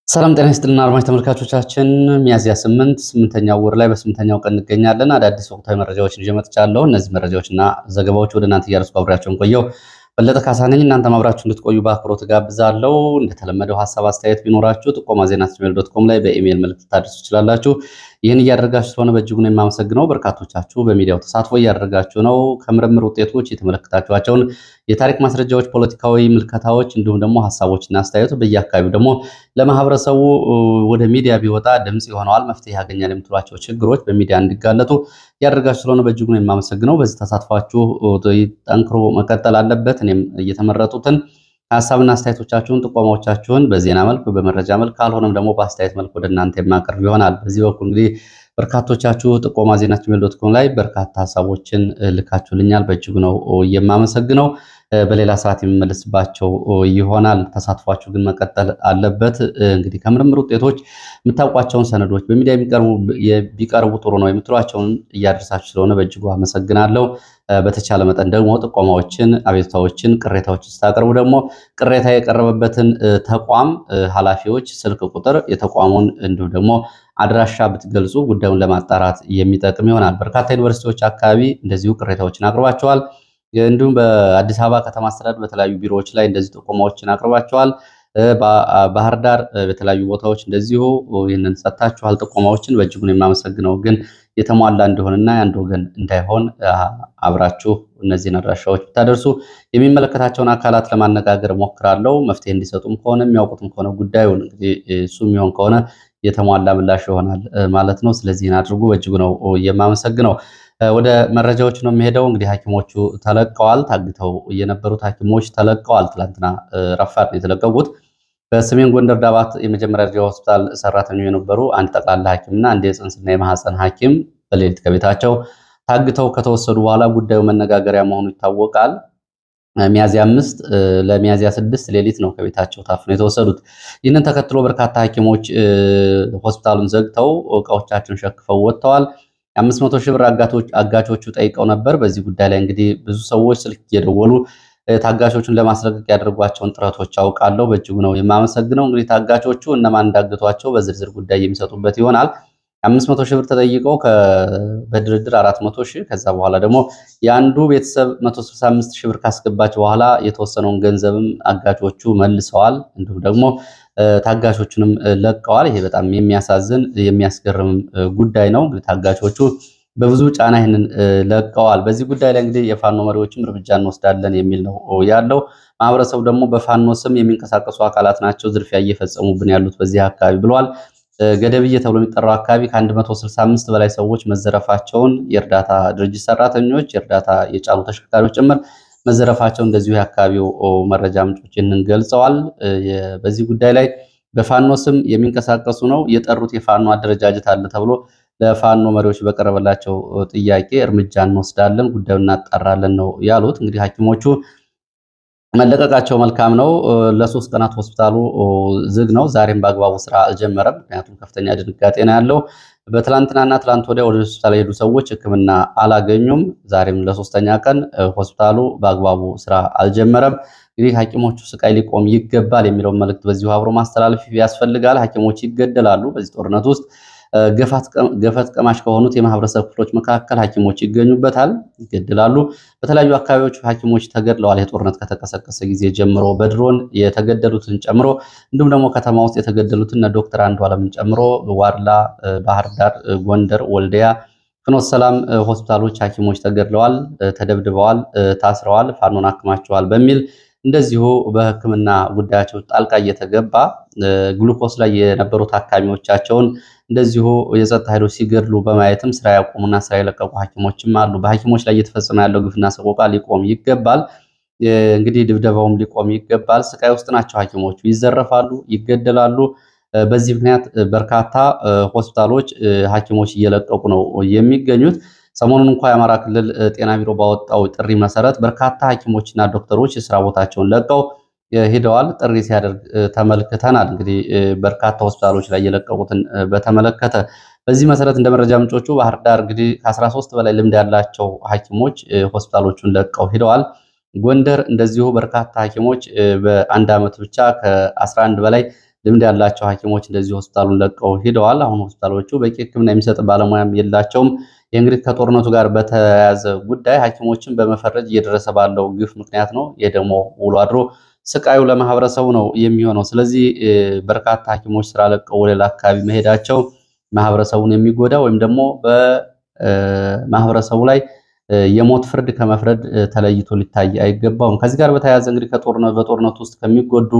ሰላም ጤና ይስጥልና አድማጭ ተመልካቾቻችን፣ ሚያዝያ 8ኛው ወር ላይ በ8ኛው ቀን እንገኛለን። አዳዲስ ወቅታዊ መረጃዎችን ይዤ መጥቻለሁ። እነዚህ መረጃዎችና ዘገባዎች ወደ እናንተ እያደረስኩ አብሬያችሁን ቆየው በለጠ ካሳ ነኝ። እናንተም አብራችሁ እንድትቆዩ በአክብሮት ጋብዛለሁ። እንደተለመደው ሀሳብ አስተያየት ቢኖራችሁ ጥቆማ@gmail.com ላይ በኢሜይል መልእክት ታደርሱ ትችላላችሁ። ይህን እያደረጋችሁ ስለሆነ በእጅጉ ነው የማመሰግነው። በርካቶቻችሁ በሚዲያው ተሳትፎ እያደረጋችሁ ነው። ከምርምር ውጤቶች የተመለከታችኋቸውን የታሪክ ማስረጃዎች፣ ፖለቲካዊ ምልከታዎች እንዲሁም ደግሞ ሀሳቦችና አስተያየቶች በየአካባቢው ደግሞ ለማህበረሰቡ ወደ ሚዲያ ቢወጣ ድምጽ ይሆነዋል፣ መፍትሄ ያገኛል የምትሏቸው ችግሮች በሚዲያ እንዲጋለጡ ያደርጋችሁ ስለሆነ በእጅጉ ነው የማመሰግነው። በዚህ ተሳትፏችሁ ጠንክሮ መቀጠል አለበት። እኔም እየተመረጡትን ሀሳብና አስተያየቶቻችሁን፣ ጥቆማዎቻችሁን በዜና መልክ በመረጃ መልክ ካልሆነም ደግሞ በአስተያየት መልክ ወደ እናንተ የማቀርብ ይሆናል። በዚህ በኩል እንግዲህ በርካቶቻችሁ ጥቆማ@gmail.com ላይ በርካታ ሀሳቦችን ልካችሁልኛል። በእጅጉ ነው የማመሰግነው። በሌላ ሰዓት የሚመለስባቸው ይሆናል። ተሳትፏችሁ ግን መቀጠል አለበት። እንግዲህ ከምርምር ውጤቶች የምታውቋቸውን ሰነዶች በሚዲያ ቢቀርቡ ጥሩ ነው የምትሏቸውን እያደረሳችሁ ስለሆነ በእጅጉ አመሰግናለሁ። በተቻለ መጠን ደግሞ ጥቆማዎችን፣ አቤቱታዎችን፣ ቅሬታዎችን ስታቀርቡ ደግሞ ቅሬታ የቀረበበትን ተቋም ኃላፊዎች ስልክ ቁጥር፣ የተቋሙን እንዲሁም ደግሞ አድራሻ ብትገልጹ ጉዳዩን ለማጣራት የሚጠቅም ይሆናል። በርካታ ዩኒቨርሲቲዎች አካባቢ እንደዚሁ ቅሬታዎችን አቅርባቸዋል። እንዲሁም በአዲስ አበባ ከተማ አስተዳደር በተለያዩ ቢሮዎች ላይ እንደዚህ ጥቆማዎችን አቅርባቸዋል። ባህር ዳር በተለያዩ ቦታዎች እንደዚሁ ይህንን ሰጥታችኋል ጥቆማዎችን። በእጅጉ ነው የማመሰግነው። ግን የተሟላ እንደሆነና የአንድ ወገን እንዳይሆን አብራችሁ እነዚህን አድራሻዎች ብታደርሱ የሚመለከታቸውን አካላት ለማነጋገር ሞክራለሁ። መፍትሄ እንዲሰጡም ከሆነ የሚያውቁትም ከሆነ ጉዳዩን እንግዲህ እሱ የሚሆን ከሆነ የተሟላ ምላሽ ይሆናል ማለት ነው። ስለዚህ አድርጉ። በእጅጉ ነው የማመሰግነው። ወደ መረጃዎች ነው የሚሄደው። እንግዲህ ሐኪሞቹ ተለቀዋል። ታግተው የነበሩት ሐኪሞች ተለቀዋል። ትላንትና ረፋድ ነው የተለቀቁት። በሰሜን ጎንደር ዳባት የመጀመሪያ ደረጃ ሆስፒታል ሰራተኞች የነበሩ አንድ ጠቅላላ ሐኪምና አንድ የጽንስና የማህፀን ሐኪም በሌሊት ከቤታቸው ታግተው ከተወሰዱ በኋላ ጉዳዩ መነጋገሪያ መሆኑ ይታወቃል። ሚያዝያ 5 ለሚያዝያ 6 ሌሊት ነው ከቤታቸው ታፍነው የተወሰዱት። ይህንን ተከትሎ በርካታ ሐኪሞች ሆስፒታሉን ዘግተው እቃዎቻቸውን ሸክፈው ወጥተዋል። 500 ሺህ ብር አጋቾቹ ጠይቀው ነበር። በዚህ ጉዳይ ላይ እንግዲህ ብዙ ሰዎች ስልክ እየደወሉ ታጋቾቹን ለማስለቀቅ ያደርጓቸውን ጥረቶች አውቃለሁ። በእጅጉ ነው የማመሰግነው። እንግዲህ ታጋቾቹ እነማን እንዳገቷቸው በዝርዝር ጉዳይ የሚሰጡበት ይሆናል። 500 ሺህ ብር ተጠይቀው በድርድር 400 ሺህ ከዛ በኋላ ደግሞ የአንዱ ቤተሰብ 165 ሺህ ብር ካስገባች በኋላ የተወሰነውን ገንዘብም አጋቾቹ መልሰዋል። እንዲሁም ደግሞ ታጋቾቹንም ለቀዋል። ይሄ በጣም የሚያሳዝን የሚያስገርም ጉዳይ ነው። እንግዲህ ታጋቾቹ በብዙ ጫና ይህንን ለቀዋል። በዚህ ጉዳይ ላይ እንግዲህ የፋኖ መሪዎችም እርምጃ እንወስዳለን የሚል ነው ያለው። ማህበረሰቡ ደግሞ በፋኖ ስም የሚንቀሳቀሱ አካላት ናቸው ዝርፊያ እየፈጸሙብን ያሉት በዚህ አካባቢ ብለዋል። ገደብዬ ተብሎ የሚጠራው አካባቢ ከ165 በላይ ሰዎች መዘረፋቸውን፣ የእርዳታ ድርጅት ሰራተኞች፣ የእርዳታ የጫኑ ተሽከርካሪዎች ጭምር መዘረፋቸው እንደዚሁ የአካባቢው መረጃ ምንጮች ይህንን ገልጸዋል። በዚህ ጉዳይ ላይ በፋኖ ስም የሚንቀሳቀሱ ነው የጠሩት የፋኖ አደረጃጀት አለ ተብሎ ለፋኖ መሪዎች በቀረበላቸው ጥያቄ እርምጃ እንወስዳለን፣ ጉዳዩን እናጣራለን ነው ያሉት። እንግዲህ ሐኪሞቹ መለቀቃቸው መልካም ነው። ለ3 ቀናት ሆስፒታሉ ዝግ ነው። ዛሬም በአግባቡ ስራ አልጀመረም። ምክንያቱም ከፍተኛ ድንጋጤ ነው ያለው። በትላንትናና ትላንት ወዲያ ወደ ሆስፒታል የሄዱ ሰዎች ሕክምና አላገኙም። ዛሬም ለ3ኛ ቀን ሆስፒታሉ በአግባቡ ስራ አልጀመረም። እንግዲህ ሐኪሞቹ ስቃይ ሊቆም ይገባል የሚለውን መልእክት በዚሁ አብሮ ማስተላለፍ ያስፈልጋል። ሐኪሞች ይገደላሉ። በዚህ ጦርነት ውስጥ ገፈት ቀማሽ ከሆኑት የማህበረሰብ ክፍሎች መካከል ሐኪሞች ይገኙበታል፣ ይገደላሉ። በተለያዩ አካባቢዎች ሐኪሞች ተገድለዋል። የጦርነት ከተቀሰቀሰ ጊዜ ጀምሮ በድሮን የተገደሉትን ጨምሮ እንዲሁም ደግሞ ከተማ ውስጥ የተገደሉትን ዶክተር አንዱዓለምን ጨምሮ ዋድላ፣ ባህር ዳር፣ ጎንደር፣ ወልዲያ፣ ፍኖተ ሰላም ሆስፒታሎች ሐኪሞች ተገድለዋል፣ ተደብድበዋል፣ ታስረዋል፣ ፋኖን አክማቸዋል በሚል እንደዚሁ በሕክምና ጉዳያቸው ጣልቃ እየተገባ ግሉኮስ ላይ የነበሩ ታካሚዎቻቸውን እንደዚሁ የጸጥታ ኃይሎች ሲገድሉ በማየትም ስራ ያቆሙና ስራ የለቀቁ ሐኪሞችም አሉ። በሐኪሞች ላይ እየተፈጸመ ያለው ግፍና ሰቆቃ ሊቆም ይገባል። እንግዲህ ድብደባውም ሊቆም ይገባል። ስቃይ ውስጥ ናቸው ሐኪሞቹ፣ ይዘረፋሉ፣ ይገደላሉ። በዚህ ምክንያት በርካታ ሆስፒታሎች ሐኪሞች እየለቀቁ ነው የሚገኙት። ሰሞኑን እንኳ የአማራ ክልል ጤና ቢሮ ባወጣው ጥሪ መሰረት በርካታ ሐኪሞችና ዶክተሮች የስራ ቦታቸውን ለቀው ሄደዋል። ጥሪ ሲያደርግ ተመልክተናል። እንግዲህ በርካታ ሆስፒታሎች ላይ የለቀቁትን በተመለከተ በዚህ መሰረት እንደ መረጃ ምንጮቹ ባህር ዳር እንግዲህ ከ13 በላይ ልምድ ያላቸው ሐኪሞች ሆስፒታሎቹን ለቀው ሄደዋል። ጎንደር እንደዚሁ በርካታ ሐኪሞች በአንድ ዓመት ብቻ ከ11 በላይ ልምድ ያላቸው ሐኪሞች እንደዚህ ሆስፒታሉን ለቀው ሄደዋል። አሁን ሆስፒታሎቹ በቂ ሕክምና የሚሰጥ ባለሙያም የላቸውም። እንግዲህ ከጦርነቱ ጋር በተያያዘ ጉዳይ ሐኪሞችን በመፈረጅ እየደረሰ ባለው ግፍ ምክንያት ነው። ይህ ደግሞ ውሎ አድሮ ስቃዩ ለማህበረሰቡ ነው የሚሆነው። ስለዚህ በርካታ ሐኪሞች ስራ ለቀው ሌላ አካባቢ መሄዳቸው ማህበረሰቡን የሚጎዳ ወይም ደግሞ በማህበረሰቡ ላይ የሞት ፍርድ ከመፍረድ ተለይቶ ሊታይ አይገባውም። ከዚህ ጋር በተያያዘ እንግዲህ በጦርነቱ ውስጥ ከሚጎዱ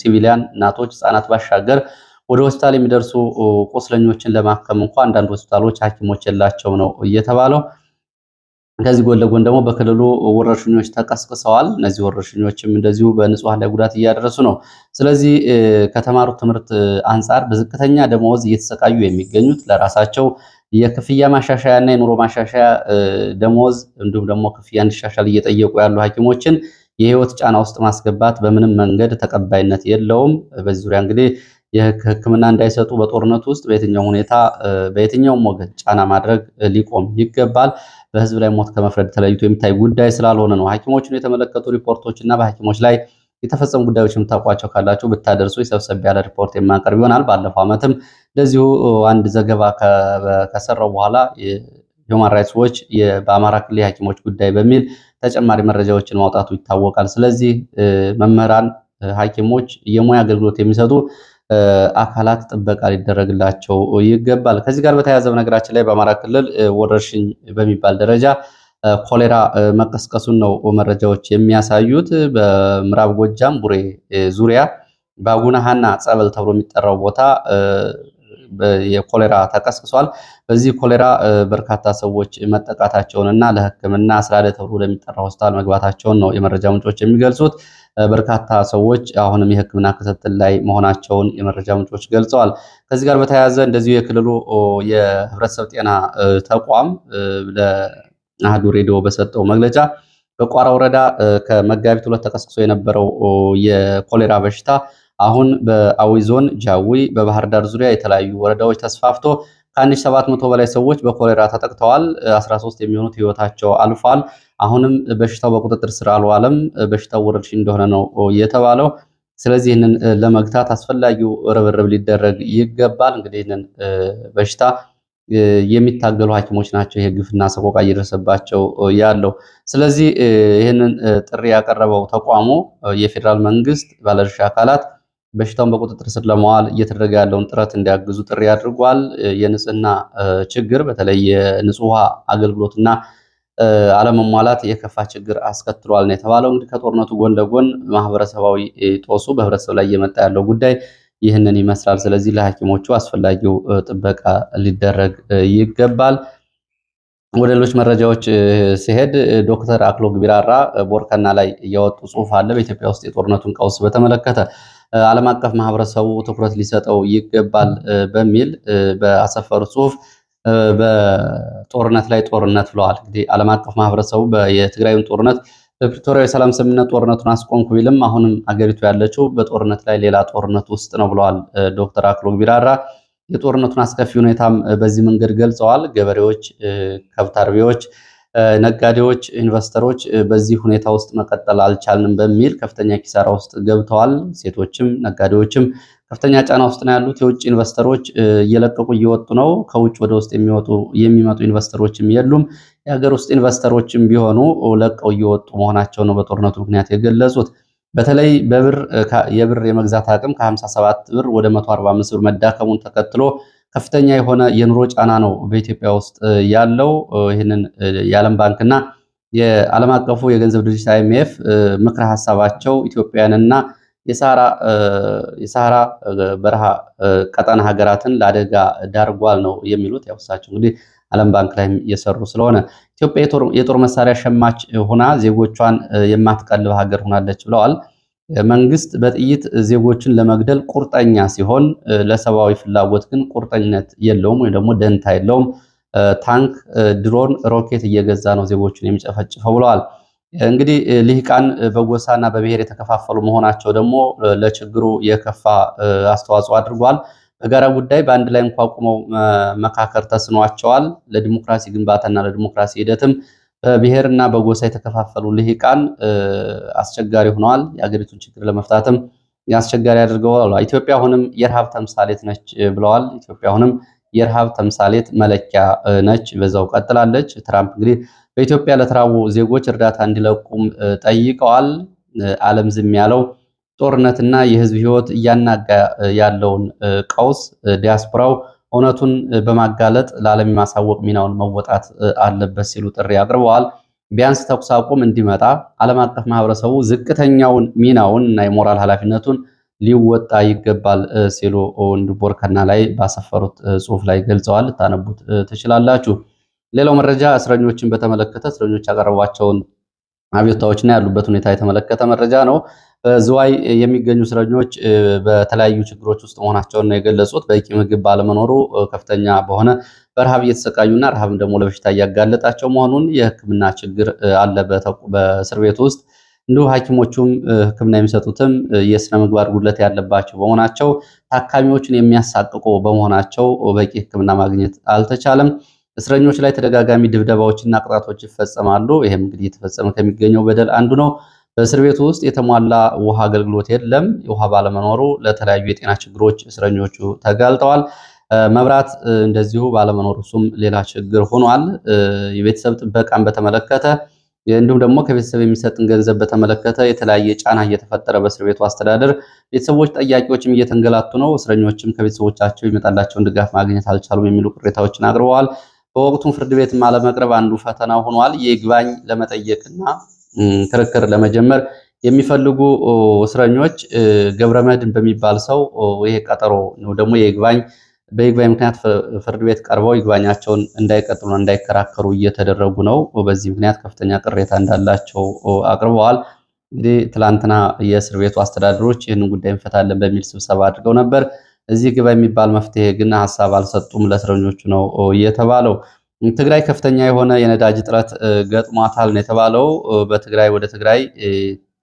ሲቪሊያን እናቶች፣ ህጻናት ባሻገር ወደ ሆስፒታል የሚደርሱ ቁስለኞችን ለማከም እንኳ አንዳንድ ሆስፒታሎች ሐኪሞች የላቸው ነው እየተባለው። ከዚህ ጎን ለጎን ደግሞ በክልሉ ወረርሽኞች ተቀስቅሰዋል። እነዚህ ወረርሽኞችም እንደዚሁ በንጹሃን ላይ ጉዳት እያደረሱ ነው። ስለዚህ ከተማሩት ትምህርት አንጻር በዝቅተኛ ደመወዝ እየተሰቃዩ የሚገኙት ለራሳቸው የክፍያ ማሻሻያ እና የኑሮ ማሻሻያ ደመወዝ እንዲሁም ደግሞ ክፍያ እንዲሻሻል እየጠየቁ ያሉ ሐኪሞችን የህይወት ጫና ውስጥ ማስገባት በምንም መንገድ ተቀባይነት የለውም። በዚህ ዙሪያ እንግዲህ የሕክምና እንዳይሰጡ በጦርነቱ ውስጥ በየትኛው ሁኔታ በየትኛውም ወገን ጫና ማድረግ ሊቆም ይገባል። በህዝብ ላይ ሞት ከመፍረድ ተለይቶ የሚታይ ጉዳይ ስላልሆነ ነው። ሐኪሞችን የተመለከቱ ሪፖርቶች እና በሐኪሞች ላይ የተፈጸሙ ጉዳዮች የምታውቋቸው ካላችሁ ብታደርሱ የሰብሰብ ያለ ሪፖርት የማቀርብ ይሆናል። ባለፈው ዓመትም እንደዚሁ አንድ ዘገባ ከሰራው በኋላ የሁማን ራይትስ ዎች በአማራ ክልል የሐኪሞች ጉዳይ በሚል ተጨማሪ መረጃዎችን ማውጣቱ ይታወቃል። ስለዚህ መምህራን፣ ሐኪሞች፣ የሙያ አገልግሎት የሚሰጡ አካላት ጥበቃ ሊደረግላቸው ይገባል። ከዚህ ጋር በተያያዘ በነገራችን ላይ በአማራ ክልል ወረርሽኝ በሚባል ደረጃ ኮሌራ መቀስቀሱን ነው መረጃዎች የሚያሳዩት። በምዕራብ ጎጃም ቡሬ ዙሪያ በአጉና ሐና ጸበል ተብሎ የሚጠራው ቦታ የኮሌራ ተቀስቅሷል። በዚህ ኮሌራ በርካታ ሰዎች መጠቃታቸውንና ለሕክምና ስላለ ተብሎ ለሚጠራው ሆስፒታል መግባታቸውን ነው የመረጃ ምንጮች የሚገልጹት። በርካታ ሰዎች አሁንም የሕክምና ክትትል ላይ መሆናቸውን የመረጃ ምንጮች ገልጸዋል። ከዚህ ጋር በተያያዘ እንደዚሁ የክልሉ የህብረተሰብ ጤና ተቋም ለአህዱ ሬዲዮ በሰጠው መግለጫ በቋራ ወረዳ ከመጋቢት 2 ተቀስቅሶ የነበረው የኮሌራ በሽታ አሁን በአዊ ዞን ጃዊ፣ በባህር ዳር ዙሪያ የተለያዩ ወረዳዎች ተስፋፍቶ ከ1700 በላይ ሰዎች በኮሌራ ተጠቅተዋል። 13 የሚሆኑት ህይወታቸው አልፏል። አሁንም በሽታው በቁጥጥር ስር አልዋለም። በሽታው ወረርሽኝ እንደሆነ ነው የተባለው። ስለዚህ ይህንን ለመግታት አስፈላጊው ርብርብ ሊደረግ ይገባል። እንግዲህ ይህንን በሽታ የሚታገሉ ሐኪሞች ናቸው ይሄ ግፍና ሰቆቃ እየደረሰባቸው ያለው። ስለዚህ ይህንን ጥሪ ያቀረበው ተቋሙ የፌዴራል መንግስት ባለድርሻ አካላት በሽታውን በቁጥጥር ስር ለማዋል እየተደረገ ያለውን ጥረት እንዲያግዙ ጥሪ አድርጓል። የንጽህና ችግር በተለይ የንጹህ ውሃ አገልግሎትና አለመሟላት የከፋ ችግር አስከትሏል ነው የተባለው። እንግዲህ ከጦርነቱ ጎን ለጎን ማህበረሰባዊ ጦሱ በህብረተሰብ ላይ እየመጣ ያለው ጉዳይ ይህንን ይመስላል። ስለዚህ ለሐኪሞቹ አስፈላጊው ጥበቃ ሊደረግ ይገባል። ወደ ሌሎች መረጃዎች ሲሄድ ዶክተር አክሎግ ቢራራ ቦርከና ላይ እያወጡ ጽሁፍ አለ። በኢትዮጵያ ውስጥ የጦርነቱን ቀውስ በተመለከተ ዓለም አቀፍ ማህበረሰቡ ትኩረት ሊሰጠው ይገባል በሚል በአሰፈሩት ጽሁፍ በጦርነት ላይ ጦርነት ብለዋል። እንግዲህ ዓለም አቀፍ ማህበረሰቡ የትግራዩን ጦርነት በፕሪቶሪያ የሰላም ስምምነት ጦርነቱን አስቆምኩ ቢልም አሁንም አገሪቱ ያለችው በጦርነት ላይ ሌላ ጦርነት ውስጥ ነው ብለዋል ዶክተር አክሎግ ቢራራ። የጦርነቱን አስከፊ ሁኔታም በዚህ መንገድ ገልጸዋል። ገበሬዎች፣ ከብት አርቢዎች፣ ነጋዴዎች፣ ኢንቨስተሮች በዚህ ሁኔታ ውስጥ መቀጠል አልቻልንም በሚል ከፍተኛ ኪሳራ ውስጥ ገብተዋል። ሴቶችም ነጋዴዎችም ከፍተኛ ጫና ውስጥ ነው ያሉት። የውጭ ኢንቨስተሮች እየለቀቁ እየወጡ ነው። ከውጭ ወደ ውስጥ የሚመጡ ኢንቨስተሮችም የሉም። የሀገር ውስጥ ኢንቨስተሮችም ቢሆኑ ለቀው እየወጡ መሆናቸው ነው በጦርነቱ ምክንያት የገለጹት። በተለይ የብር የመግዛት አቅም ከ57 ብር ወደ 145 ብር መዳከሙን ተከትሎ ከፍተኛ የሆነ የኑሮ ጫና ነው በኢትዮጵያ ውስጥ ያለው። ይህንን የዓለም ባንክና የዓለም አቀፉ የገንዘብ ድርጅት IMF ምክረ ሀሳባቸው ኢትዮጵያውያንና የሰሃራ በረሃ ቀጠና ሀገራትን ለአደጋ ዳርጓል ነው የሚሉት። ያው እሳቸው እንግዲህ ዓለም ባንክ ላይ እየሰሩ ስለሆነ ኢትዮጵያ የጦር መሳሪያ ሸማች ሆና ዜጎቿን የማትቀልብ ሀገር ሆናለች ብለዋል። መንግስት በጥይት ዜጎችን ለመግደል ቁርጠኛ ሲሆን ለሰብአዊ ፍላጎት ግን ቁርጠኝነት የለውም ወይም ደግሞ ደንታ የለውም። ታንክ፣ ድሮን፣ ሮኬት እየገዛ ነው ዜጎችን የሚጨፈጭፈው ብለዋል። እንግዲህ ልሂቃን በጎሳና በብሔር የተከፋፈሉ መሆናቸው ደግሞ ለችግሩ የከፋ አስተዋጽኦ አድርጓል። በጋራ ጉዳይ በአንድ ላይ እንኳ ቁመው መካከር ተስኗቸዋል። ለዲሞክራሲ ግንባታና ለዲሞክራሲ ሂደትም በብሔርና በጎሳ የተከፋፈሉ ልሂቃን አስቸጋሪ ሆነዋል። የአገሪቱን ችግር ለመፍታትም አስቸጋሪ አድርገዋል። ኢትዮጵያ አሁንም የረሃብ ተምሳሌት ነች ብለዋል። ኢትዮጵያ አሁንም የረሃብ ተምሳሌት መለኪያ ነች፣ በዛው ቀጥላለች። ትራምፕ እንግዲህ በኢትዮጵያ ለተራቡ ዜጎች እርዳታ እንዲለቁም ጠይቀዋል። ዓለም ዝም ያለው ጦርነትና የህዝብ ህይወት እያናጋ ያለውን ቀውስ ዲያስፖራው እውነቱን በማጋለጥ ለዓለም የማሳወቅ ሚናውን መወጣት አለበት ሲሉ ጥሪ አቅርበዋል። ቢያንስ ተኩስ አቁም እንዲመጣ ዓለም አቀፍ ማህበረሰቡ ዝቅተኛውን ሚናውን እና የሞራል ኃላፊነቱን ሊወጣ ይገባል ሲሉ ቦርከና ላይ ባሰፈሩት ጽሁፍ ላይ ገልጸዋል። ልታነቡት ትችላላችሁ። ሌላው መረጃ እስረኞችን በተመለከተ እስረኞች ያቀረቧቸውን አቤቱታዎችና ያሉበት ሁኔታ የተመለከተ መረጃ ነው። በዝዋይ የሚገኙ እስረኞች በተለያዩ ችግሮች ውስጥ መሆናቸውን ነው የገለጹት። በቂ ምግብ ባለመኖሩ ከፍተኛ በሆነ በረሃብ እየተሰቃዩና ረሃብም ደግሞ ለበሽታ እያጋለጣቸው መሆኑን፣ የሕክምና ችግር አለ በእስር ቤት ውስጥ እንዲሁ ሐኪሞቹም ሕክምና የሚሰጡትም የስነ ምግባር ጉድለት ያለባቸው በመሆናቸው ታካሚዎችን የሚያሳቅቁ በመሆናቸው በቂ ሕክምና ማግኘት አልተቻለም። እስረኞች ላይ ተደጋጋሚ ድብደባዎችና ቅጣቶች ይፈጸማሉ። ይህም እንግዲህ የተፈጸመ ከሚገኘው በደል አንዱ ነው። በእስር ቤቱ ውስጥ የተሟላ ውሃ አገልግሎት የለም። ውሃ ባለመኖሩ ለተለያዩ የጤና ችግሮች እስረኞቹ ተጋልጠዋል። መብራት እንደዚሁ ባለመኖሩ እሱም ሌላ ችግር ሆኗል። የቤተሰብ ጥበቃን በተመለከተ እንዲሁም ደግሞ ከቤተሰብ የሚሰጥን ገንዘብ በተመለከተ የተለያየ ጫና እየተፈጠረ በእስር ቤቱ አስተዳደር ቤተሰቦች ጠያቂዎችም እየተንገላቱ ነው። እስረኞችም ከቤተሰቦቻቸው የሚመጣላቸውን ድጋፍ ማግኘት አልቻሉም የሚሉ ቅሬታዎችን አቅርበዋል። በወቅቱም ፍርድ ቤትም አለመቅረብ አንዱ ፈተና ሆኗል። ይግባኝ ለመጠየቅና ክርክር ለመጀመር የሚፈልጉ እስረኞች ገብረመድን በሚባል ሰው ይሄ ቀጠሮ ነው ደግሞ በይግባኝ ምክንያት ፍርድ ቤት ቀርበው ይግባኛቸውን እንዳይቀጥሉ እንዳይከራከሩ እየተደረጉ ነው። በዚህ ምክንያት ከፍተኛ ቅሬታ እንዳላቸው አቅርበዋል። እንግዲህ ትላንትና የእስር ቤቱ አስተዳደሮች ይህንን ጉዳይ እንፈታለን በሚል ስብሰባ አድርገው ነበር። እዚህ ግባ የሚባል መፍትሄ ግን ሀሳብ አልሰጡም ለእስረኞቹ ነው የተባለው። ትግራይ ከፍተኛ የሆነ የነዳጅ እጥረት ገጥሟታል ነው የተባለው። ወደ ትግራይ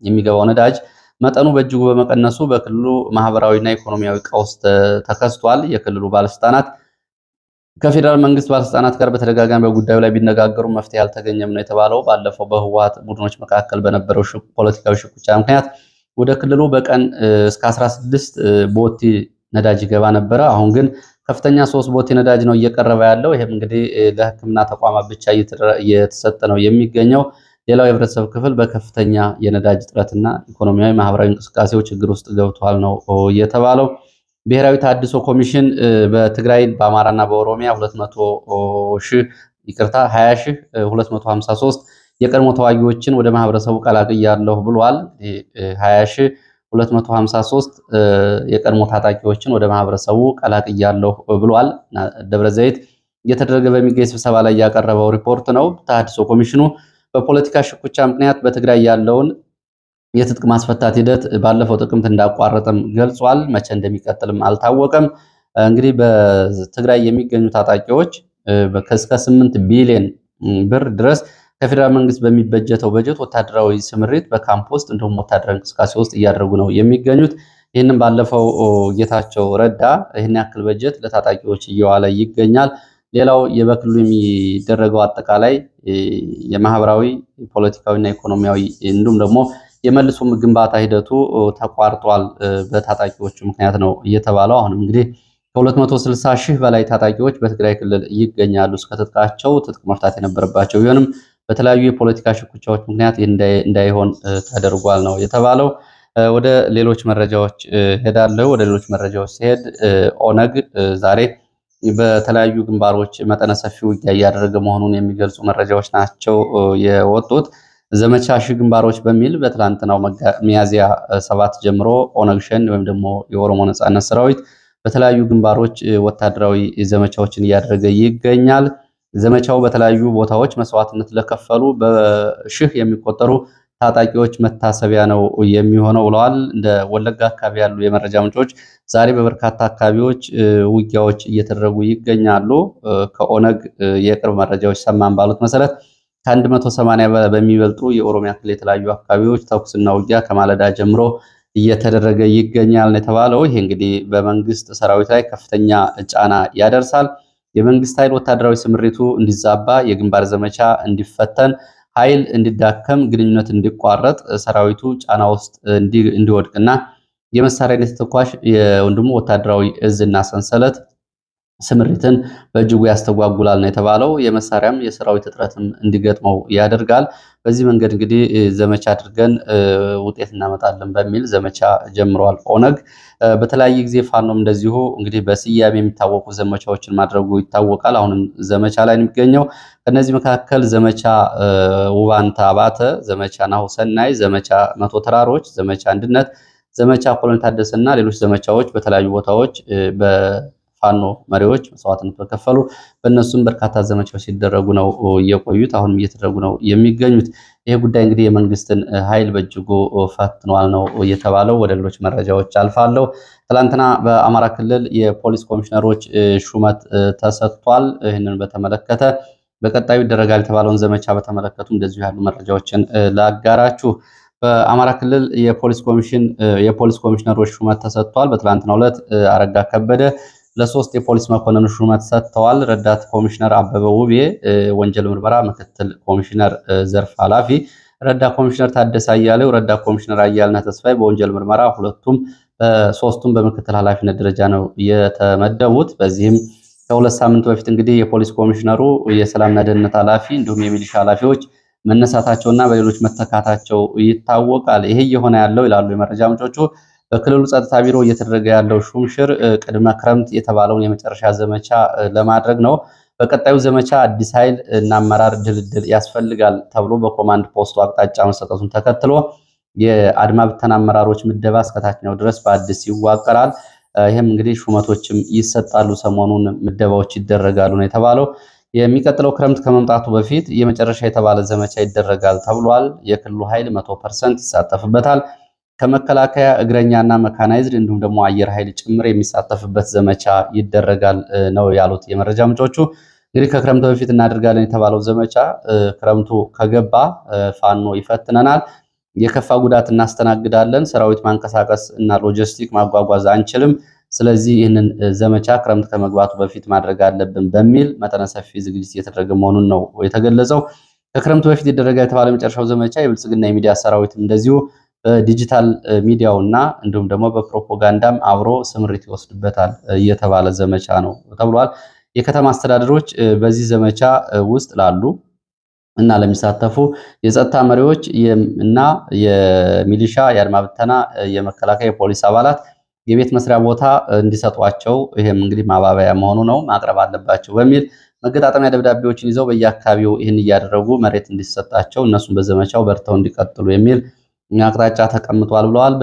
የሚገባው ነዳጅ መጠኑ በእጅጉ በመቀነሱ በክልሉ ማህበራዊና ኢኮኖሚያዊ ቀውስ ተከስቷል። የክልሉ ባለስልጣናት ከፌዴራል መንግስት ባለስልጣናት ጋር በተደጋጋሚ በጉዳዩ ላይ ቢነጋገሩ መፍትሄ አልተገኘም ነው የተባለው። ባለፈው በህወሓት ቡድኖች መካከል በነበረው ፖለቲካዊ ሽኩቻ ምክንያት ወደ ክልሉ በቀን እስከ 16 ቦቲ ነዳጅ ይገባ ነበረ። አሁን ግን ከፍተኛ 3 ቦቲ ነዳጅ ነው እየቀረበ ያለው። ይህም እንግዲህ ለሕክምና ተቋማት ብቻ እየተሰጠ ነው የሚገኘው። ሌላው የህብረተሰብ ክፍል በከፍተኛ የነዳጅ እጥረትና ኢኮኖሚያዊ፣ ማህበራዊ እንቅስቃሴው ችግር ውስጥ ገብቷል ነው የተባለው። ብሔራዊ ተሃድሶ ኮሚሽን በትግራይ በአማራና በኦሮሚያ 20,253 የቀድሞ ተዋጊዎችን ወደ ማህበረሰቡ ቀላቅያለሁ ብሏል። 20,253 የቀድሞ ታጣቂዎችን ወደ ማህበረሰቡ ቀላቅያለሁ ብሏል። ደብረ ዘይት እየተደረገ በሚገኝ ስብሰባ ላይ ያቀረበው ሪፖርት ነው። ተሃድሶ ኮሚሽኑ በፖለቲካ ሽኩቻ ምክንያት በትግራይ ያለውን የትጥቅ ማስፈታት ሂደት ባለፈው ጥቅምት እንዳቋረጠም ገልጿል። መቼ እንደሚቀጥልም አልታወቀም። እንግዲህ በትግራይ የሚገኙ ታጣቂዎች እስከ 8 ቢሊዮን ብር ድረስ ከፌዴራል መንግስት በሚበጀተው በጀት ወታደራዊ ስምሪት በካምፕ ውስጥ እንዲሁም ወታደራዊ እንቅስቃሴ ውስጥ እያደረጉ ነው የሚገኙት። ይህንም ባለፈው ጌታቸው ረዳ ይህን ያክል በጀት ለታጣቂዎች እየዋለ ይገኛል። ሌላው በክልሉ የሚደረገው አጠቃላይ የማህበራዊ ፖለቲካዊና ኢኮኖሚያዊ እንዲሁም ደግሞ የመልሶ ግንባታ ሂደቱ ተቋርጧል በታጣቂዎቹ ምክንያት ነው እየተባለው። አሁንም እንግዲህ ከ260 ሺህ በላይ ታጣቂዎች በትግራይ ክልል ይገኛሉ። እስከ ትጥቃቸው ትጥቅ መፍታት የነበረባቸው ቢሆንም በተለያዩ የፖለቲካ ሽኩቻዎች ምክንያት እንዳይሆን ተደርጓል ነው የተባለው። ወደ ሌሎች መረጃዎች ሄዳለሁ። ወደ ሌሎች መረጃዎች ሲሄድ ኦነግ ዛሬ በተለያዩ ግንባሮች መጠነ ሰፊ ውጊያ እያደረገ መሆኑን የሚገልጹ መረጃዎች ናቸው የወጡት። ዘመቻ ሺህ ግንባሮች በሚል በትላንትናው ሚያዝያ 7 ጀምሮ ኦነግ ሸኔ ወይም ደግሞ የኦሮሞ ነጻነት ሰራዊት በተለያዩ ግንባሮች ወታደራዊ ዘመቻዎችን እያደረገ ይገኛል። ዘመቻው በተለያዩ ቦታዎች መስዋዕትነት ለከፈሉ በሺህ የሚቆጠሩ ታጣቂዎች መታሰቢያ ነው የሚሆነው ብለዋል። እንደ ወለጋ አካባቢ ያሉ የመረጃ ምንጮች ዛሬ በበርካታ አካባቢዎች ውጊያዎች እየተደረጉ ይገኛሉ። ከኦነግ የቅርብ መረጃዎች ሰማን ባሉት መሰረት ከ180 በሚበልጡ የኦሮሚያ ክልል የተለያዩ አካባቢዎች ተኩስና ውጊያ ከማለዳ ጀምሮ እየተደረገ ይገኛል ነው የተባለው። ይሄ እንግዲህ በመንግስት ሰራዊት ላይ ከፍተኛ ጫና ያደርሳል። የመንግስት ኃይል ወታደራዊ ስምሪቱ እንዲዛባ፣ የግንባር ዘመቻ እንዲፈተን፣ ኃይል እንዲዳከም፣ ግንኙነት እንዲቋረጥ፣ ሰራዊቱ ጫና ውስጥ እንዲወድቅና የመሳሪያ ተተኳሽ የወንድሙ ወታደራዊ እዝና ሰንሰለት ስምሪትን በእጅጉ ያስተጓጉላል ነው የተባለው። የመሳሪያም የሰራዊት እጥረትም እንዲገጥመው ያደርጋል። በዚህ መንገድ እንግዲህ ዘመቻ አድርገን ውጤት እናመጣለን በሚል ዘመቻ ጀምሯል ኦነግ። በተለያየ ጊዜ ፋኖም እንደዚሁ እንግዲህ በስያሜ የሚታወቁ ዘመቻዎችን ማድረጉ ይታወቃል። አሁንም ዘመቻ ላይ ነው የሚገኘው። ከነዚህ መካከል ዘመቻ ውባንታ አባተ፣ ዘመቻ ናሁሰናይ፣ ዘመቻ መቶ ተራሮች፣ ዘመቻ አንድነት፣ ዘመቻ ኮሎኔል ታደሰና ሌሎች ዘመቻዎች በተለያዩ ቦታዎች ፋኖ መሪዎች መስዋዕትነት በከፈሉ በእነሱም በርካታ ዘመቻዎች ሲደረጉ ነው የቆዩት። አሁንም እየተደረጉ ነው የሚገኙት። ይሄ ጉዳይ እንግዲህ የመንግስትን ኃይል በእጅጉ ፈትኗል ነው የተባለው። ወደ ሌሎች መረጃዎች አልፋለሁ። ትላንትና በአማራ ክልል የፖሊስ ኮሚሽነሮች ሹመት ተሰጥቷል። ይህንን በተመለከተ በቀጣዩ ይደረጋል የተባለውን ዘመቻ በተመለከቱ እንደዚሁ ያሉ መረጃዎችን ላጋራችሁ። በአማራ ክልል የፖሊስ ኮሚሽነሮች ሹመት ተሰጥቷል። በትላንትናው ዕለት አረጋ ከበደ ለሶስት የፖሊስ መኮንኖች ሹመት ሰጥተዋል። ረዳት ኮሚሽነር አበበ ውቤ ወንጀል ምርመራ ምክትል ኮሚሽነር ዘርፍ ኃላፊ፣ ረዳት ኮሚሽነር ታደሰ አያሌው፣ ረዳት ኮሚሽነር አያልነህ ተስፋይ በወንጀል ምርመራ ሶስቱም በምክትል ኃላፊነት ደረጃ ነው የተመደቡት። በዚህም ከሁለት ሳምንት በፊት እንግዲህ የፖሊስ ኮሚሽነሩ የሰላምና ደህንነት ኃላፊ እንዲሁም የሚሊሻ ኃላፊዎች መነሳታቸውና በሌሎች መተካታቸው ይታወቃል። ይሄ እየሆነ ያለው ይላሉ የመረጃ ምንጮቹ በክልሉ ጸጥታ ቢሮ እየተደረገ ያለው ሹምሽር ቅድመ ክረምት የተባለውን የመጨረሻ ዘመቻ ለማድረግ ነው። በቀጣዩ ዘመቻ አዲስ ኃይል እና አመራር ድልድል ያስፈልጋል ተብሎ በኮማንድ ፖስቱ አቅጣጫ መሰጠቱን ተከትሎ የአድማ ብተና አመራሮች ምደባ እስከታችኛው ድረስ በአዲስ ይዋቀራል። ይህም እንግዲህ ሹመቶችም ይሰጣሉ፣ ሰሞኑን ምደባዎች ይደረጋሉ ነው የተባለው። የሚቀጥለው ክረምት ከመምጣቱ በፊት የመጨረሻ የተባለ ዘመቻ ይደረጋል ተብሏል። የክልሉ ኃይል 100% ይሳተፍበታል። ከመከላከያ እግረኛና መካናይዝድ እንዲሁም ደግሞ አየር ኃይል ጭምር የሚሳተፍበት ዘመቻ ይደረጋል ነው ያሉት የመረጃ ምንጮቹ። እንግዲህ ከክረምቱ በፊት እናደርጋለን የተባለው ዘመቻ ክረምቱ ከገባ ፋኖ ይፈትነናል፣ የከፋ ጉዳት እናስተናግዳለን፣ ሰራዊት ማንቀሳቀስ እና ሎጂስቲክ ማጓጓዝ አንችልም። ስለዚህ ይህንን ዘመቻ ክረምት ከመግባቱ በፊት ማድረግ አለብን በሚል መጠነ ሰፊ ዝግጅት እየተደረገ መሆኑን ነው የተገለጸው። ከክረምቱ በፊት ይደረጋል የተባለ የመጨረሻው ዘመቻ የብልጽግና የሚዲያ ሰራዊትም እንደዚሁ በዲጂታል ሚዲያው እና እንዲሁም ደግሞ በፕሮፓጋንዳም አብሮ ስምሪት ይወስድበታል እየተባለ ዘመቻ ነው ተብሏል። የከተማ አስተዳደሮች በዚህ ዘመቻ ውስጥ ላሉ እና ለሚሳተፉ የጸጥታ መሪዎች እና የሚሊሻ፣ የአድማ ብተና፣ የመከላከያ፣ የፖሊስ አባላት የቤት መስሪያ ቦታ እንዲሰጧቸው ይሄም እንግዲህ ማባበያ መሆኑ ነው ማቅረብ አለባቸው በሚል መገጣጠሚያ ደብዳቤዎችን ይዘው በየአካባቢው ይህን እያደረጉ መሬት እንዲሰጣቸው እነሱም በዘመቻው በርተው እንዲቀጥሉ የሚል አቅጣጫ ተቀምጧል ብለዋል።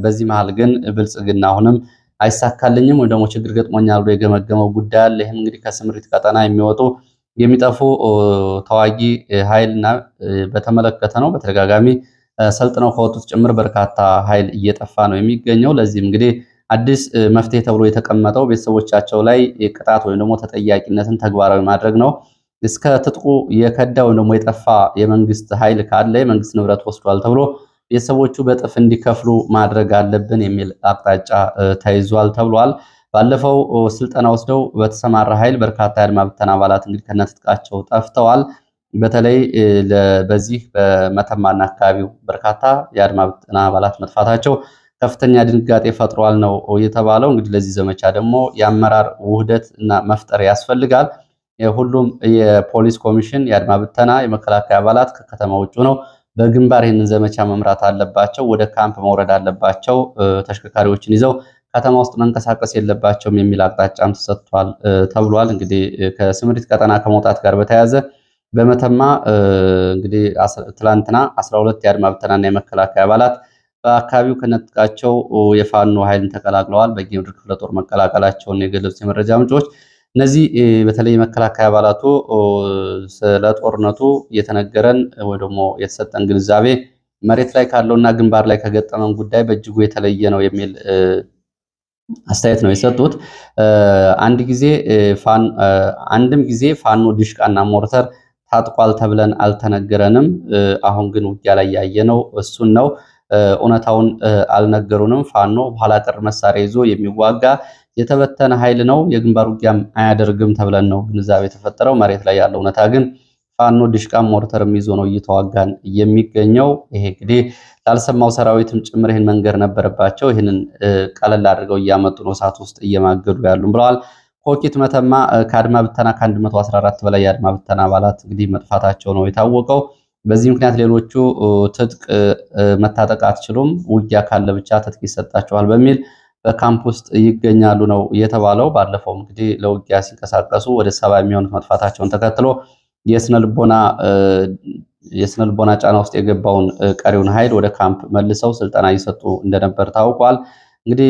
በዚህ መሃል ግን ብልጽግና አሁንም አይሳካልኝም ወይ ደግሞ ችግር ገጥሞኛል ብሎ የገመገመው ጉዳይ አለ። ይህም እንግዲህ ከስምሪት ቀጠና የሚወጡ የሚጠፉ ተዋጊ ኃይልና በተመለከተ ነው። በተደጋጋሚ ሰልጥነው ከወጡት ጭምር በርካታ ኃይል እየጠፋ ነው የሚገኘው። ለዚህም እንግዲህ አዲስ መፍትሄ ተብሎ የተቀመጠው ቤተሰቦቻቸው ላይ ቅጣት ወይም ደግሞ ተጠያቂነትን ተግባራዊ ማድረግ ነው። እስከ ትጥቁ የከዳ ወይም ደግሞ የጠፋ የመንግስት ኃይል ካለ የመንግስት ንብረት ወስዷል ተብሎ ቤተሰቦቹ በጥፍ እንዲከፍሉ ማድረግ አለብን የሚል አቅጣጫ ተይዟል ተብሏል። ባለፈው ስልጠና ወስደው በተሰማራ ኃይል በርካታ የአድማ ብተና አባላት እንግዲህ ከነትጥቃቸው ጠፍተዋል። በተለይ በዚህ በመተማና አካባቢው በርካታ የአድማ ብተና አባላት መጥፋታቸው ከፍተኛ ድንጋጤ ፈጥሯል ነው የተባለው። እንግዲህ ለዚህ ዘመቻ ደግሞ የአመራር ውህደት እና መፍጠር ያስፈልጋል። ሁሉም የፖሊስ ኮሚሽን፣ የአድማ ብተና፣ የመከላከያ አባላት ከከተማ ውጭ ነው በግንባር ይህንን ዘመቻ መምራት አለባቸው። ወደ ካምፕ መውረድ አለባቸው። ተሽከርካሪዎችን ይዘው ከተማ ውስጥ መንቀሳቀስ የለባቸውም የሚል አቅጣጫም ተሰጥቷል ተብሏል። እንግዲህ ከስምሪት ቀጠና ከመውጣት ጋር በተያያዘ በመተማ እንግዲህ ትላንትና 12 የአድማ ብተናና የመከላከያ አባላት በአካባቢው ከነጥቃቸው የፋኖ ኃይልን ተቀላቅለዋል። በጌምድር ክፍለ ጦር መቀላቀላቸውን የገለጹት የመረጃ ምንጮች እነዚህ በተለይ የመከላከያ አባላቱ ስለ ጦርነቱ እየተነገረን ወይ ደግሞ የተሰጠን ግንዛቤ መሬት ላይ ካለውና ግንባር ላይ ከገጠመን ጉዳይ በእጅጉ የተለየ ነው የሚል አስተያየት ነው የሰጡት። አንድም ጊዜ ፋኖ ዲሽቃና ሞርተር ታጥቋል ተብለን አልተነገረንም። አሁን ግን ውጊያ ላይ ያየነው እሱን ነው። እውነታውን አልነገሩንም። ፋኖ ኋላ ቀር መሳሪያ ይዞ የሚዋጋ የተበተነ ኃይል ነው፣ የግንባር ውጊያም አያደርግም ተብለን ነው ግንዛቤ የተፈጠረው። መሬት ላይ ያለው እውነታ ግን ፋኖ ዲሽቃም ሞርተርም ይዞ ነው እየተዋጋን የሚገኘው። ይሄ እንግዲህ ላልሰማው ሰራዊትም ጭምር ይህን መንገር ነበረባቸው። ይህንን ቀለል አድርገው እያመጡ ነው እሳት ውስጥ እየማገዱ ያሉም ብለዋል። ኮኪት መተማ ከአድማ ብተና ከ114 በላይ የአድማ ብተና አባላት እንግዲህ መጥፋታቸው ነው የታወቀው። በዚህ ምክንያት ሌሎቹ ትጥቅ መታጠቅ አትችሉም፣ ውጊያ ካለ ብቻ ትጥቅ ይሰጣቸዋል በሚል በካምፕ ውስጥ ይገኛሉ ነው የተባለው። ባለፈው እንግዲህ ለውጊያ ሲንቀሳቀሱ ወደ 70 የሚሆኑት መጥፋታቸውን ተከትሎ የስነ ልቦና ጫና ውስጥ የገባውን ቀሪውን ኃይል ወደ ካምፕ መልሰው ስልጠና እየሰጡ እንደነበር ታውቋል። እንግዲህ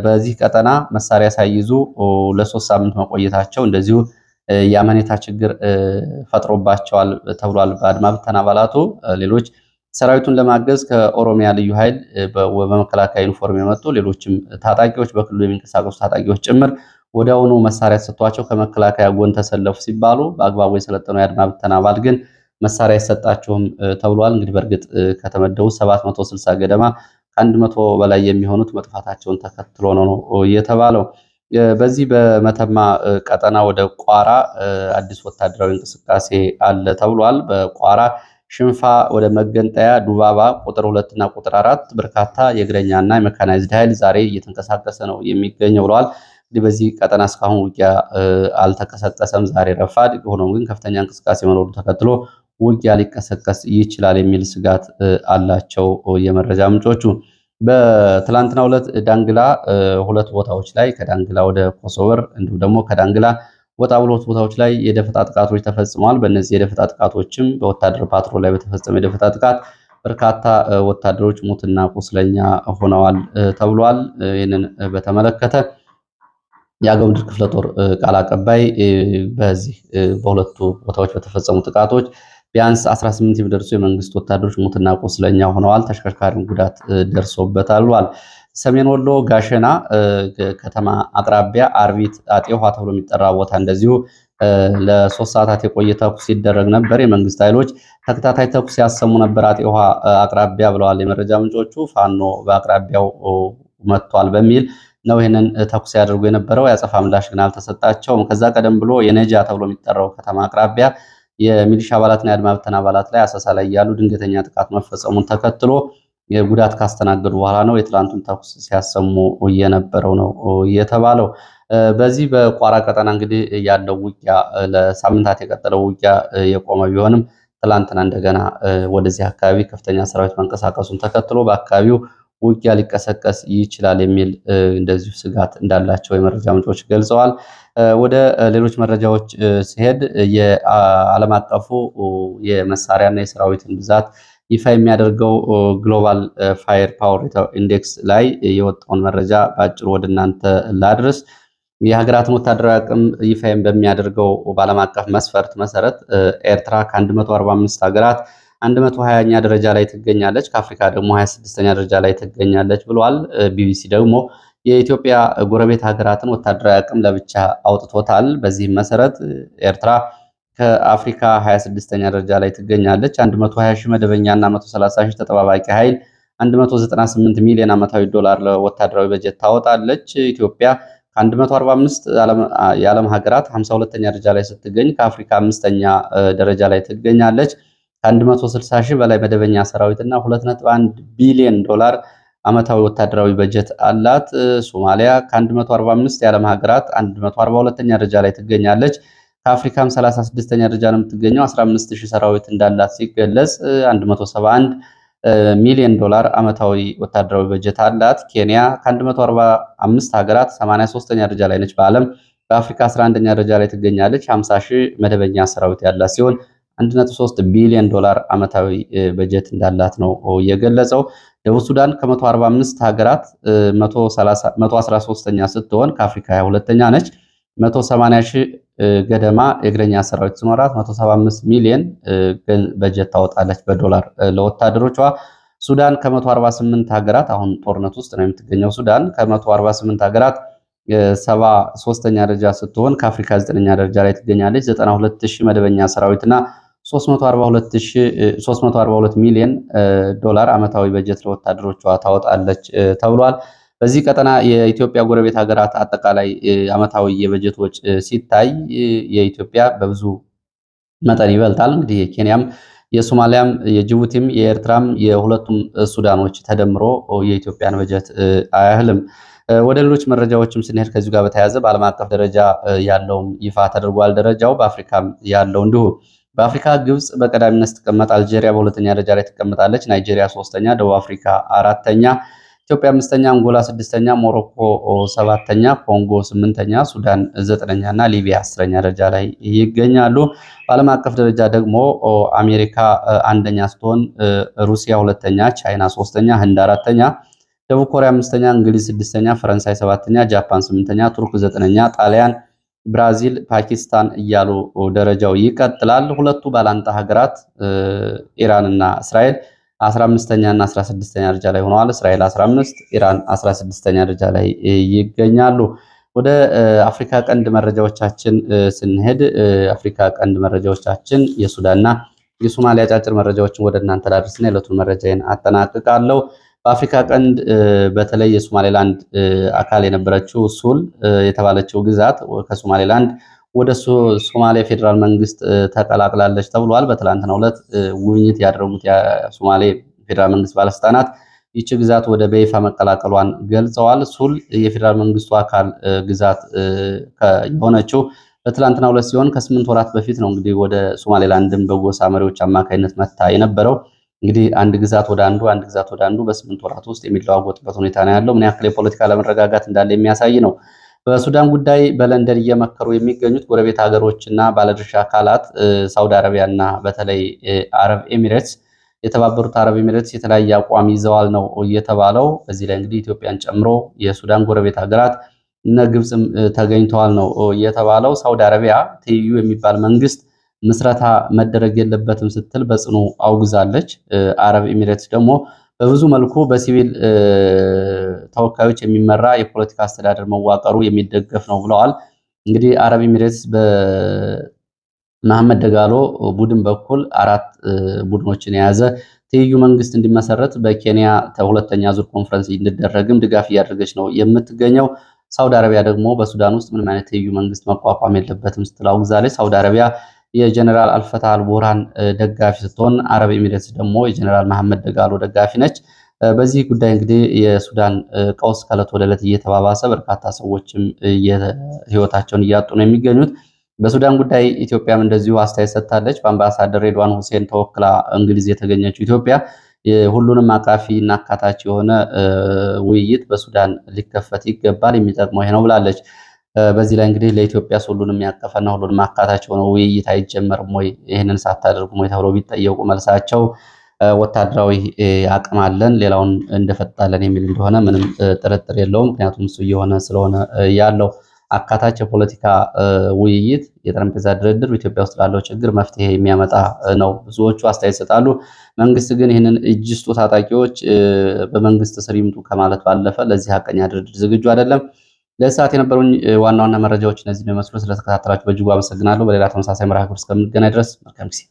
በዚህ ቀጠና መሳሪያ ሳይይዙ ለ3 ሳምንት መቆየታቸው እንደዚሁ የአመኔታ ችግር ፈጥሮባቸዋል ተብሏል። በአድማ ብተና አባላቱ ሌሎች ሰራዊቱን ለማገዝ ከኦሮሚያ ልዩ ኃይል በመከላከያ ዩኒፎርም የመጡ ሌሎችም ታጣቂዎች በክልሉ የሚንቀሳቀሱ ታጣቂዎች ጭምር ወዲያውኑ መሳሪያ ተሰጥቷቸው ከመከላከያ ጎን ተሰለፉ ሲባሉ በአግባቡ የሰለጠነው የአድማ ብተና አባል ግን መሳሪያ አይሰጣቸውም ተብሏል። እንግዲህ በእርግጥ ከተመደቡ 760 ገደማ ከ100 በላይ የሚሆኑት መጥፋታቸውን ተከትሎ ነው የተባለው። በዚህ በመተማ ቀጠና ወደ ቋራ አዲስ ወታደራዊ እንቅስቃሴ አለ ተብሏል። በቋራ ሽንፋ ወደ መገንጠያ ዱባባ ቁጥር 2 እና ቁጥር 4 በርካታ የእግረኛና የመካናይዝድ ኃይል ዛሬ እየተንቀሳቀሰ ነው የሚገኘው ብለዋል። እንግዲህ በዚህ ቀጠና እስካሁን ውጊያ አልተቀሰቀሰም ዛሬ ረፋድ። ሆኖም ግን ከፍተኛ እንቅስቃሴ መኖሩን ተከትሎ ውጊያ ሊቀሰቀስ ይችላል የሚል ስጋት አላቸው የመረጃ ምንጮቹ። በትላንትናው ዕለት ዳንግላ ሁለት ቦታዎች ላይ ከዳንግላ ወደ ኮሶበር እንዲሁም ደግሞ ከዳንግላ ወጣ ብሎ ቦታዎች ላይ የደፈጣ ጥቃቶች ተፈጽመዋል። በእነዚህ የደፈጣ ጥቃቶችም በወታደር ፓትሮል ላይ በተፈጸመ የደፈጣ ጥቃት በርካታ ወታደሮች ሙትና ቁስለኛ ሆነዋል ተብሏል። ይህንን በተመለከተ የአገው ምድር ክፍለ ጦር ቃል አቀባይ በዚህ በሁለቱ ቦታዎች በተፈጸሙ ጥቃቶች ቢያንስ 18 የሚደርሱ የመንግስት ወታደሮች ሙትና ቁስለኛ ሆነዋል፣ ተሽከርካሪም ጉዳት ደርሶበታል ብሏል። ሰሜን ወሎ ጋሸና ከተማ አቅራቢያ አርቢት አጤ ውሃ ተብሎ የሚጠራ ቦታ እንደዚሁ ለ3 ሰዓታት የቆየ ተኩስ ሲደረግ ነበር። የመንግስት ኃይሎች ተከታታይ ተኩስ ያሰሙ ነበር አጤ ውሃ አቅራቢያ ብለዋል የመረጃ ምንጮቹ። ፋኖ በአቅራቢያው መጥቷል በሚል ነው ይህንን ተኩስ ያደርጉ የነበረው። ያጸፋ ምላሽ ግን አልተሰጣቸውም። ከዛ ቀደም ብሎ የነጃ ተብሎ የሚጠራው ከተማ አቅራቢያ የሚሊሻ አባላትና የአድማ ብተና አባላት ላይ አሰሳ ላይ ያሉ ድንገተኛ ጥቃት መፈጸሙን ተከትሎ ጉዳት ካስተናገዱ በኋላ ነው የትላንቱን ተኩስ ሲያሰሙ የነበረው ነው የተባለው። በዚህ በቋራ ቀጠና እንግዲህ ያለው ውጊያ ለሳምንታት የቀጠለው ውጊያ የቆመ ቢሆንም ትላንትና እንደገና ወደዚህ አካባቢ ከፍተኛ ሰራዊት መንቀሳቀሱን ተከትሎ በአካባቢው ውጊያ ሊቀሰቀስ ይችላል የሚል እንደዚሁ ስጋት እንዳላቸው የመረጃ ምንጮች ገልጸዋል። ወደ ሌሎች መረጃዎች ሲሄድ የዓለም አቀፉ የመሳሪያና የሰራዊትን ብዛት ይፋ የሚያደርገው ግሎባል ፋየር ፓወር ኢንዴክስ ላይ የወጣውን መረጃ በአጭሩ ወደ እናንተ ላድርስ። የሀገራትን ወታደራዊ አቅም ይፋ በሚያደርገው በዓለም አቀፍ መስፈርት መሰረት ኤርትራ ከ145 ሀገራት 120ኛ ደረጃ ላይ ትገኛለች። ከአፍሪካ ደግሞ 26ኛ ደረጃ ላይ ትገኛለች ብሏል። ቢቢሲ ደግሞ የኢትዮጵያ ጎረቤት ሀገራትን ወታደራዊ አቅም ለብቻ አውጥቶታል። በዚህም መሰረት ኤርትራ ከአፍሪካ 26ኛ ደረጃ ላይ ትገኛለች። 120 ሺህ መደበኛና 130 ሺህ ተጠባባቂ ኃይል 198 ሚሊዮን ዓመታዊ ዶላር ለወታደራዊ በጀት ታወጣለች። ኢትዮጵያ ከ145 የዓለም ሀገራት 52ኛ ደረጃ ላይ ስትገኝ ከአፍሪካ 5ኛ ደረጃ ላይ ትገኛለች። ከ160 ሺህ በላይ መደበኛ ሰራዊትና 2.1 ቢሊዮን ዶላር ዓመታዊ ወታደራዊ በጀት አላት። ሶማሊያ ከ145 የዓለም ሀገራት 142ኛ ደረጃ ላይ ትገኛለች። ከአፍሪካም 36ኛ ደረጃ ነው የምትገኘው። 15000 ሰራዊት እንዳላት ሲገለጽ 171 ሚሊዮን ዶላር ዓመታዊ ወታደራዊ በጀት አላት። ኬንያ ከ145 ሀገራት 83ኛ ደረጃ ላይ ነች በዓለም። በአፍሪካ 11ኛ ደረጃ ላይ ትገኛለች። 50,000 መደበኛ ሰራዊት ያላት ሲሆን 1.3 ቢሊዮን ዶላር ዓመታዊ በጀት እንዳላት ነው የገለጸው። ደቡብ ሱዳን ከ145 ሀገራት 113ኛ ስትሆን ከአፍሪካ 22ኛ ነች። 180,000 ገደማ የእግረኛ ሰራዊት ሲኖራት 175 ሚሊዮን በጀት ታወጣለች በዶላር ለወታደሮቿ። ሱዳን ከ148 ሀገራት አሁን ጦርነት ውስጥ ነው የምትገኘው። ሱዳን ከ148 ሀገራት 73ኛ ደረጃ ስትሆን ከአፍሪካ 9ኛ ደረጃ ላይ ትገኛለች። 92,000 መደበኛ ሰራዊትና 342 ሚሊዮን ዶላር ዓመታዊ በጀት ለወታደሮቿ ታወጣለች ተብሏል። በዚህ ቀጠና የኢትዮጵያ ጎረቤት ሀገራት አጠቃላይ ዓመታዊ የበጀት ወጪ ሲታይ የኢትዮጵያ በብዙ መጠን ይበልጣል። እንግዲህ የኬንያም የሶማሊያም የጅቡቲም የኤርትራም የሁለቱም ሱዳኖች ተደምሮ የኢትዮጵያን በጀት አያህልም። ወደ ሌሎች መረጃዎችም ስንሄድ ከዚሁ ጋር በተያያዘ በዓለም አቀፍ ደረጃ ያለውም ይፋ ተደርጓል። ደረጃው በአፍሪካም ያለው እንዲሁ በአፍሪካ ግብጽ በቀዳሚነት ስትቀመጥ፣ አልጄሪያ በሁለተኛ ደረጃ ላይ ትቀመጣለች። ናይጄሪያ ሶስተኛ፣ ደቡብ አፍሪካ አራተኛ፣ ኢትዮጵያ አምስተኛ፣ አንጎላ ስድስተኛ፣ ሞሮኮ ሰባተኛ፣ ኮንጎ ስምንተኛ፣ ሱዳን ዘጠነኛ እና ሊቢያ አስረኛ ደረጃ ላይ ይገኛሉ። በዓለም አቀፍ ደረጃ ደግሞ አሜሪካ አንደኛ ስትሆን ሩሲያ ሁለተኛ፣ ቻይና ሶስተኛ፣ ህንድ አራተኛ፣ ደቡብ ኮሪያ አምስተኛ፣ እንግሊዝ ስድስተኛ፣ ፈረንሳይ ሰባተኛ፣ ጃፓን ስምንተኛ፣ ቱርክ ዘጠነኛ፣ ጣሊያን፣ ብራዚል፣ ፓኪስታን እያሉ ደረጃው ይቀጥላል። ሁለቱ ባላንጣ ሀገራት ኢራን እና እስራኤል 15ኛ እና 16ኛ ደረጃ ላይ ሆነዋል። እስራኤል 15፣ ኢራን 16ኛ ደረጃ ላይ ይገኛሉ። ወደ አፍሪካ ቀንድ መረጃዎቻችን ስንሄድ አፍሪካ ቀንድ መረጃዎቻችን የሱዳንና የሶማሊያ አጫጭር መረጃዎችን ወደ እናንተ ላድርስና የዕለቱን መረጃዬን አጠናቅቃለሁ። በአፍሪካ ቀንድ በተለይ የሶማሌላንድ አካል የነበረችው ሱል የተባለችው ግዛት ከሶማሌላንድ ወደ ሶማሊያ ፌዴራል መንግስት ተቀላቅላለች ተብሏል። በትላንትናው ዕለት ጉብኝት ያደረጉት የሶማሌ ፌዴራል መንግስት ባለስልጣናት ይቺ ግዛት ወደ በይፋ መቀላቀሏን ገልጸዋል። ሱል የፌዴራል መንግስቱ አካል ግዛት የሆነችው በትላንትናው ዕለት ሲሆን ከ8 ወራት በፊት ነው እንግዲህ ወደ ሶማሌላንድም በጎሳ መሪዎች አማካኝነት መታ የነበረው። እንግዲህ አንድ ግዛት ወደ አንዱ በ8 ወራት ውስጥ የሚለዋወጥበት ሁኔታ ነው ያለው። ምን ያክል የፖለቲካ ለመረጋጋት እንዳለ የሚያሳይ ነው። በሱዳን ጉዳይ በለንደን እየመከሩ የሚገኙት ጎረቤት ሀገሮችና ባለድርሻ አካላት ሳውዲ አረቢያና በተለይ አረብ ኤሚሬትስ የተባበሩት አረብ ኤሚሬትስ የተለያየ አቋም ይዘዋል ነው እየተባለው። በዚህ ላይ እንግዲህ ኢትዮጵያን ጨምሮ የሱዳን ጎረቤት ሀገራት እነ ግብፅም ተገኝተዋል ነው እየተባለው። ሳውዲ አረቢያ ትይዩ የሚባል መንግስት ምስረታ መደረግ የለበትም ስትል በጽኑ አውግዛለች። አረብ ኤሚሬትስ ደግሞ በብዙ መልኩ በሲቪል ተወካዮች የሚመራ የፖለቲካ አስተዳደር መዋቀሩ የሚደገፍ ነው ብለዋል። እንግዲህ አረብ ኤሚሬትስ በመሐመድ ደጋሎ ቡድን በኩል 4 ቡድኖችን የያዘ ትይዩ መንግስት እንዲመሰረት በኬንያ ሁለተኛ ዙር ኮንፈረንስ እንዲደረግም ድጋፍ እያደረገች ነው የምትገኘው። ሳውዲ አረቢያ ደግሞ በሱዳን ውስጥ ምንም አይነት ትይዩ መንግስት መቋቋም የለበትም ስትል አውግዛለች። ሳውዲ አረቢያ የጀነራል አልፈታህ አልቡርሃን ደጋፊ ስትሆን አረብ ኤሚሬትስ ደግሞ የጀነራል መሐመድ ደጋሎ ደጋፊ ነች። በዚህ ጉዳይ እንግዲህ የሱዳን ቀውስ ከዕለት ወደ ዕለት እየተባባሰ በርካታ ሰዎችም ህይወታቸውን እያጡ ነው የሚገኙት። በሱዳን ጉዳይ ኢትዮጵያም እንደዚሁ አስተያየት ሰጥታለች። በአምባሳደር ሬድዋን ሁሴን ተወክላ እንግሊዝ የተገኘችው ኢትዮጵያ ሁሉንም አቃፊ እና አካታች የሆነ ውይይት በሱዳን ሊከፈት ይገባል፣ የሚጠቅመው ይሄ ነው ብላለች። በዚህ ላይ እንግዲህ ለኢትዮጵያ ሁሉንም ያቀፈና ሁሉንም አካታች የሆነ ውይይት አይጀመርም ወይ ይህንን ሳታደርጉም ወይ ተብለው ቢጠየቁ መልሳቸው ወታደራዊ አቅም አለን ሌላውን እንደፈጣለን የሚል እንደሆነ ምንም ጥርጥር የለውም። ምክንያቱም እሱ እየሆነ ስለሆነ ያለው አካታች የፖለቲካ ውይይት የጠረጴዛ ድርድር ኢትዮጵያ ውስጥ ላለው ችግር መፍትሄ የሚያመጣ ነው ብዙዎቹ አስተያየት ይሰጣሉ። መንግስት ግን ይህንን እጅ ስጡ ታጣቂዎች በመንግስት ስር ይምጡ ከማለት ባለፈ ለዚህ ሀቀኛ ድርድር ዝግጁ አይደለም። ለሰዓት የነበሩኝ ዋና ዋና መረጃዎች እነዚህ ነው የሚመስሉ። ስለተከታተላችሁ በእጅጉ አመሰግናለሁ። በሌላ ተመሳሳይ መርሃ ግብር እስከምንገናኝ ድረስ መልካም ጊዜ